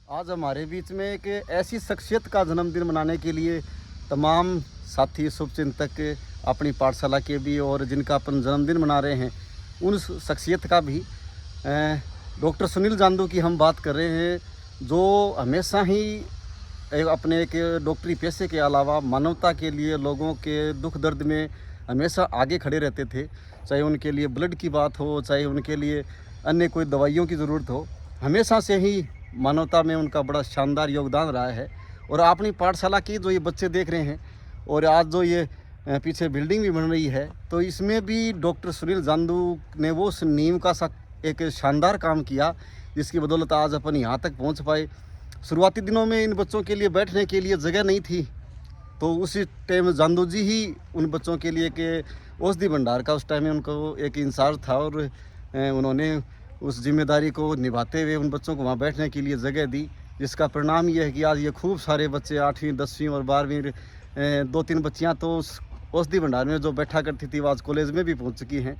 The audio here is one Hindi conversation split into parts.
आज हमारे बीच में एक ऐसी शख्सियत का जन्मदिन मनाने के लिए तमाम साथी शुभचिंतक अपनी पाठशाला के भी और जिनका अपन जन्मदिन मना रहे हैं उन शख्सियत का भी डॉक्टर सुनील जांदू की हम बात कर रहे हैं, जो हमेशा ही अपने एक डॉक्टरी पेशे के अलावा मानवता के लिए लोगों के दुख दर्द में हमेशा आगे खड़े रहते थे। चाहे उनके लिए ब्लड की बात हो, चाहे उनके लिए अन्य कोई दवाइयों की ज़रूरत हो, हमेशा से ही मानवता में उनका बड़ा शानदार योगदान रहा है। और अपनी पाठशाला की जो ये बच्चे देख रहे हैं और आज जो ये पीछे बिल्डिंग भी बन रही है, तो इसमें भी डॉक्टर सुनील जांदू ने वो उस नींव का सा एक शानदार काम किया जिसकी बदौलत आज अपन यहाँ तक पहुँच पाए। शुरुआती दिनों में इन बच्चों के लिए बैठने के लिए जगह नहीं थी, तो उसी टाइम जांदू जी ही उन बच्चों के लिए के औषधि भंडार का उस टाइम में उनको एक इंचार्ज था और उन्होंने उस जिम्मेदारी को निभाते हुए उन बच्चों को वहाँ बैठने के लिए जगह दी, जिसका परिणाम ये है कि आज ये खूब सारे बच्चे 8वीं 10वीं और 12वीं 2-3 बच्चियाँ तो उस औषधि भंडार में जो बैठा करती थी वो आज कॉलेज में भी पहुँच चुकी हैं।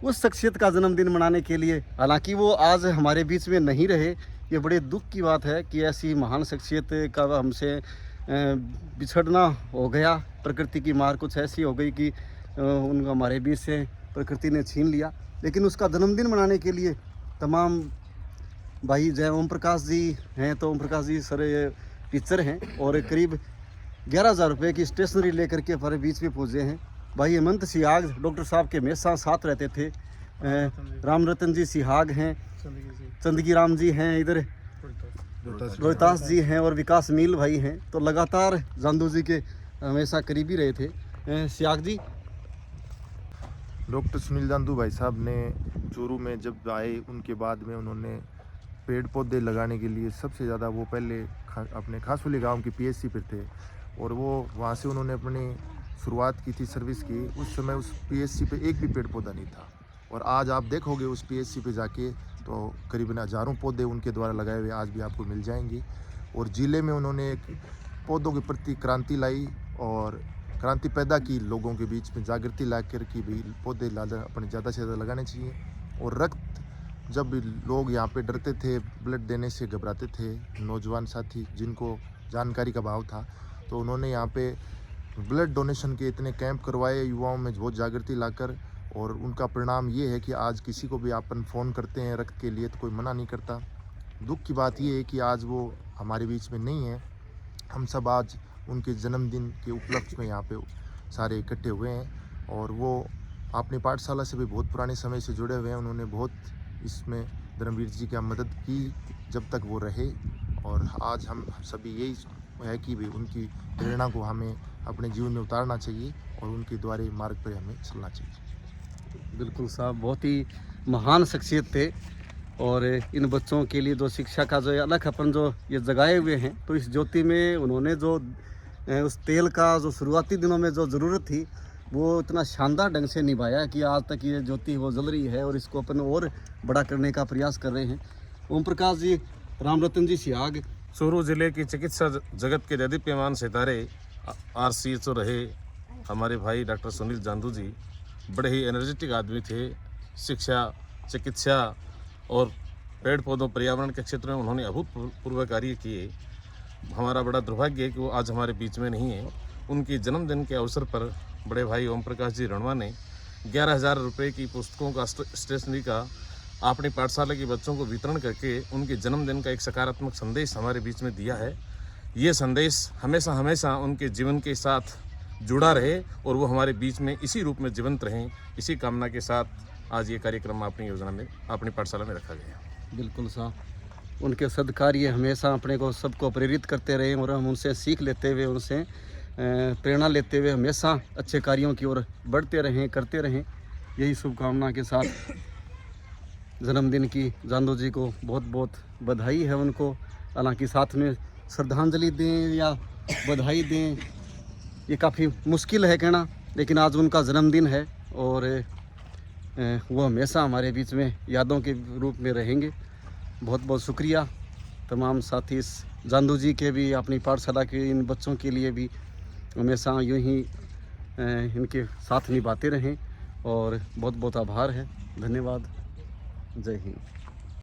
उस शख्सियत का जन्मदिन मनाने के लिए, हालांकि वो आज हमारे बीच में नहीं रहे, ये बड़े दुख की बात है कि ऐसी महान शख्सियत का हमसे बिछड़ना हो गया। प्रकृति की मार कुछ ऐसी हो गई कि उनका हमारे बीच से प्रकृति ने छीन लिया। लेकिन उसका जन्मदिन मनाने के लिए तमाम भाई जय ओम प्रकाश जी हैं, तो ओम प्रकाश जी सर ये टीचर हैं और करीब 11,000 रुपये की स्टेशनरी लेकर के हमारे बीच में पहुँचे हैं। भाई हेमंत सिहाग डॉक्टर साहब के हमेशा साथ रहते थे, राम रतन जी सिहाग हैं, चंदगी राम जी हैं, इधर रोहतास जी हैं और विकास मील भाई हैं, तो लगातार जांदू जी के हमेशा करीबी रहे थे। सिहाग जी, डॉक्टर सुनील जांदू भाई साहब ने चूरू में जब आए उनके बाद में उन्होंने पेड़ पौधे लगाने के लिए सबसे ज़्यादा वो पहले अपने खासुली गांव की पीएचसी पर थे और वो वहाँ से उन्होंने अपनी शुरुआत की थी सर्विस की। उस समय उस पीएचसी पे एक भी पेड़ पौधा नहीं था और आज आप देखोगे उस पीएचसी पे जाके तो करीबन हज़ारों पौधे उनके द्वारा लगाए हुए आज भी आपको मिल जाएंगे। और ज़िले में उन्होंने एक पौधों के प्रति क्रांति लाई और क्रांति पैदा की, लोगों के बीच में जागृति ला कर कि भी पौधे अपने ज़्यादा से ज़्यादा लगाने चाहिए। और रक्त, जब लोग यहाँ पे डरते थे, ब्लड देने से घबराते थे, नौजवान साथी जिनको जानकारी का अभाव था, तो उन्होंने यहाँ पे ब्लड डोनेशन के इतने कैंप करवाए युवाओं में बहुत जागृति लाकर। और उनका परिणाम ये है कि आज किसी को भी अपन फ़ोन करते हैं रक्त के लिए तो कोई मना नहीं करता। दुख की बात ये है कि आज वो हमारे बीच में नहीं है। हम सब आज उनके जन्मदिन के उपलक्ष्य में यहाँ पे सारे इकट्ठे हुए हैं और वो अपनी पाठशाला से भी बहुत पुराने समय से जुड़े हुए हैं। उन्होंने बहुत इसमें धर्मवीर जी की मदद की जब तक वो रहे और आज हम सभी यही है कि भी उनकी प्रेरणा को हमें अपने जीवन में उतारना चाहिए और उनके द्वारे मार्ग पर हमें चलना चाहिए। बिल्कुल साहब, बहुत ही महान शख्सियत थे और इन बच्चों के लिए जो शिक्षा का जो अलग अपन जो ये जगाए हुए हैं, तो इस ज्योति में उन्होंने जो उस तेल का जो शुरुआती दिनों में जो ज़रूरत थी वो इतना शानदार ढंग से निभाया कि आज तक ये ज्योति वो जल रही है और इसको अपन और बड़ा करने का प्रयास कर रहे हैं। ओम प्रकाश जी, राम रतन जी सिहाग, चूरू जिले की चिकित्सा जगत के दीप्यमान सितारे RCHO रहे हमारे भाई डॉक्टर सुनील जांदू जी बड़े ही एनर्जेटिक आदमी थे। शिक्षा, चिकित्सा और पेड़ पौधों पर्यावरण के क्षेत्र में उन्होंने अभूतपूर्व कार्य किए। हमारा बड़ा दुर्भाग्य है कि वो आज हमारे बीच में नहीं है। उनके जन्मदिन के अवसर पर बड़े भाई ओम प्रकाश जी रणवा ने 11,000 रुपये की पुस्तकों का स्टेशनरी का अपनी पाठशाला के बच्चों को वितरण करके उनके जन्मदिन का एक सकारात्मक संदेश हमारे बीच में दिया है। ये संदेश हमेशा हमेशा उनके जीवन के साथ जुड़ा रहे और वो हमारे बीच में इसी रूप में जीवंत रहें, इसी कामना के साथ आज ये कार्यक्रम अपनी योजना में अपनी पाठशाला में रखा गया। बिल्कुल साहब, उनके सद्कार्य हमेशा अपने को सबको प्रेरित करते रहे और हम उनसे सीख लेते हुए, उनसे प्रेरणा लेते हुए हमेशा अच्छे कार्यों की ओर बढ़ते रहें, करते रहें। यही शुभकामना के साथ जन्मदिन की जांदू जी को बहुत बहुत बधाई है उनको। हालांकि साथ में श्रद्धांजलि दें या बधाई दें ये काफ़ी मुश्किल है कहना, लेकिन आज उनका जन्मदिन है और वो हमेशा हमारे बीच में यादों के रूप में रहेंगे। बहुत बहुत शुक्रिया तमाम साथी इस जांदू जी के भी, अपनी पाठशाला के इन बच्चों के लिए भी हमेशा यूँ ही इनके साथ निभाते रहें और बहुत बहुत आभार है। धन्यवाद। जय हिंद।